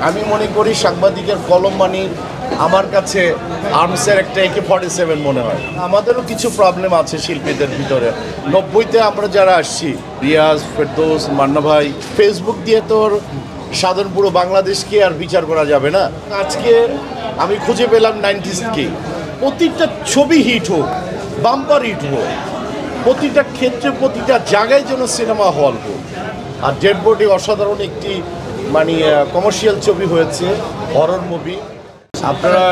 আমি মনে করি সাংবাদিকের কলম মানি আমার কাছে আর্মসের একটা AK-47 মনে হয়। আমাদেরও কিছু প্রবলেম আছে শিল্পীদের ভিতরে। 90-তে আমরা যারা আসছি, রিয়াজ, ফেরদৌস, মান্না ভাই, ফেসবুক দিয়ে তোর সাধারণ পুরো বাংলাদেশকে আর বিচার করা যাবে না। আজকে আমি খুঁজে পেলাম 90s-কে, প্রতিটা ছবি হিট হোক, বাম্পার হিট হোক, প্রতিটা ক্ষেত্রে প্রতিটা জায়গায় যেন সিনেমা হল হোক। আর ডেড বডি অসাধারণ একটি কমার্শিয়াল ছবি হয়েছে, হরর মুভি। আপনারা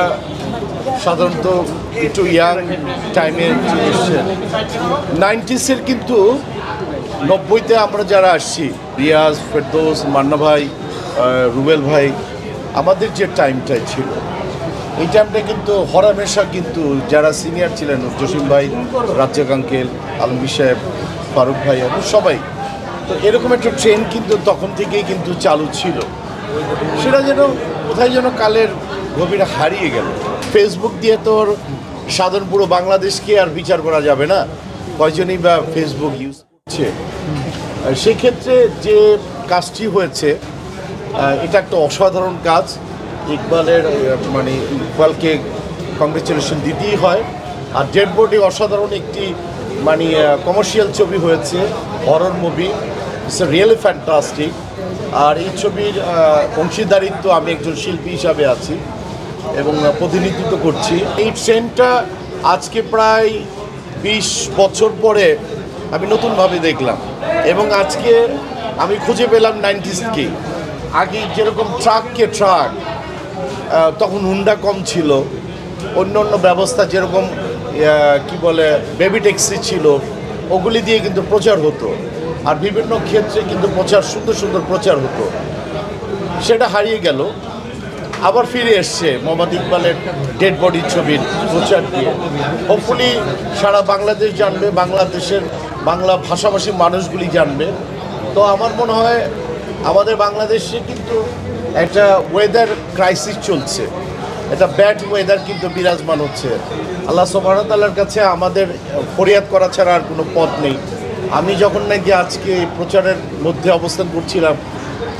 সাধারণত একটু ইয়াং টাইমে এসছেন। 90s-এর কিন্তু 90-তে আমরা যারা আসছি, রিয়াজ, ফেরদৌস, মান্না ভাই, রুবেল ভাই, আমাদের যে টাইমটাই ছিল, এই টাইমটা কিন্তু হরহামেশা কিন্তু যারা সিনিয়র ছিলেন, জসিম ভাই, রাজ্জাক আঙ্কেল, আলমগীর সাহেব, ফারুক ভাই, এবং সবাই, তো এরকম একটা ট্রেন্ড কিন্তু তখন থেকেই কিন্তু চালু ছিল। সেটা যেন কোথায় যেন কালের গভীরে হারিয়ে গেল। ফেসবুক দিয়ে তোর সাধারণ পুরো বাংলাদেশকে আর বিচার করা যাবে না, কয়জনই বা ফেসবুক ইউজ করছে। সেক্ষেত্রে যে কাজটি হয়েছে, এটা একটা অসাধারণ কাজ। ইকবালের ইকবালকে কংগ্রেচুলেশন দিতেই হয়। আর ডেড বডি অসাধারণ একটি কমার্শিয়াল ছবি হয়েছে, horror movie, it's really fantastic. আর এই ছবির অংশীদারিত্ব আমি একজন শিল্পী হিসাবে আছি এবং প্রতিনিধিত্ব করছি। এই ট্রেন্ডটা আজকে প্রায় 20 বছর পরে আমি নতুনভাবে দেখলাম। এবং আজকে আমি খুঁজে পেলাম 90s-কে। আগে যেরকম ট্রাককে ট্রাক, তখন হুন্ডা কম ছিল, অন্য অন্য ব্যবস্থা যেরকম বেবি ট্যাক্সি ছিল, ওগুলি দিয়ে কিন্তু প্রচার হতো। আর বিভিন্ন ক্ষেত্রে কিন্তু সুন্দর সুন্দর প্রচার হতো। সেটা হারিয়ে গেল, আবার ফিরে এসছে মোহাম্মদ ইকবালের ডেড বডি ছবির প্রচার দিয়ে। হোপফুলি সারা বাংলাদেশ জানবে, বাংলাদেশের বাংলা ভাষাভাষী মানুষগুলি জানবে। তো আমার মনে হয় আমাদের বাংলাদেশে কিন্তু একটা ওয়েদার ক্রাইসিস চলছে, একটা ব্যাড ওয়েদার কিন্তু বিরাজমান হচ্ছে। আল্লাহ সুবহানাহু ওয়া তাআলার কাছে আমাদের ফরিয়াদ করা ছাড়া আর কোনো পথ নেই। আমি যখন নাকি আজকে প্রচারের মধ্যে অবস্থান করছিলাম,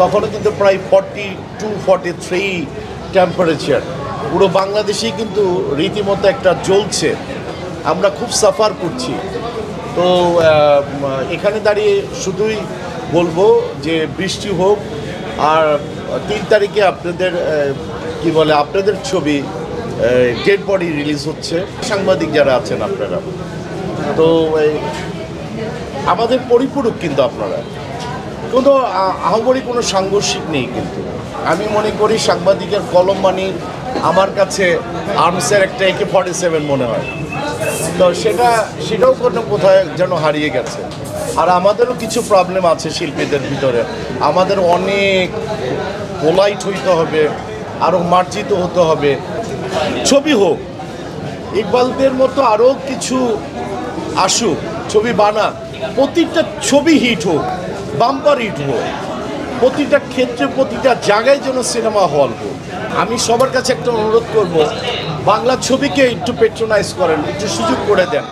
তখনও কিন্তু প্রায় 42-43 টেম্পারেচার। পুরো বাংলাদেশেই কিন্তু রীতিমতো একটা জ্বলছে, আমরা খুব সাফার করছি। তো এখানে দাঁড়িয়ে শুধুই বলবো যে বৃষ্টি হোক। আর 3 তারিখে আপনাদের আপনাদের ছবি ডেড বডি রিলিজ হচ্ছে। সাংবাদিক যারা আছেন আপনারা, তো আমাদের পরিপূরক কিন্তু আপনারা, কিন্তু আহামরি কোনো সাংঘর্ষিক নেই। কিন্তু আমি মনে করি সাংবাদিকের কলম মানি আমার কাছে আর্মসের একটা AK-47 মনে হয়। তো সেটাও কোথায় যেন হারিয়ে গেছে। আর আমাদেরও কিছু প্রবলেম আছে শিল্পীদের ভিতরে। আমাদের অনেক পোলাইট হইতে হবে, আরও মার্জিত হতে হবে। ছবি হোক, ইকবালদের মতো আরও কিছু আসুক, ছবি বানাক, প্রতিটা ছবি হিট হোক, বাম্পার হিট হোক, প্রতিটা ক্ষেত্রে প্রতিটা জায়গায় যেন সিনেমা হল হোক। আমি সবার কাছে একটা অনুরোধ করব, বাংলা ছবিকে একটু পেট্রোনাইজ করেন, একটু সুযোগ করে দেন।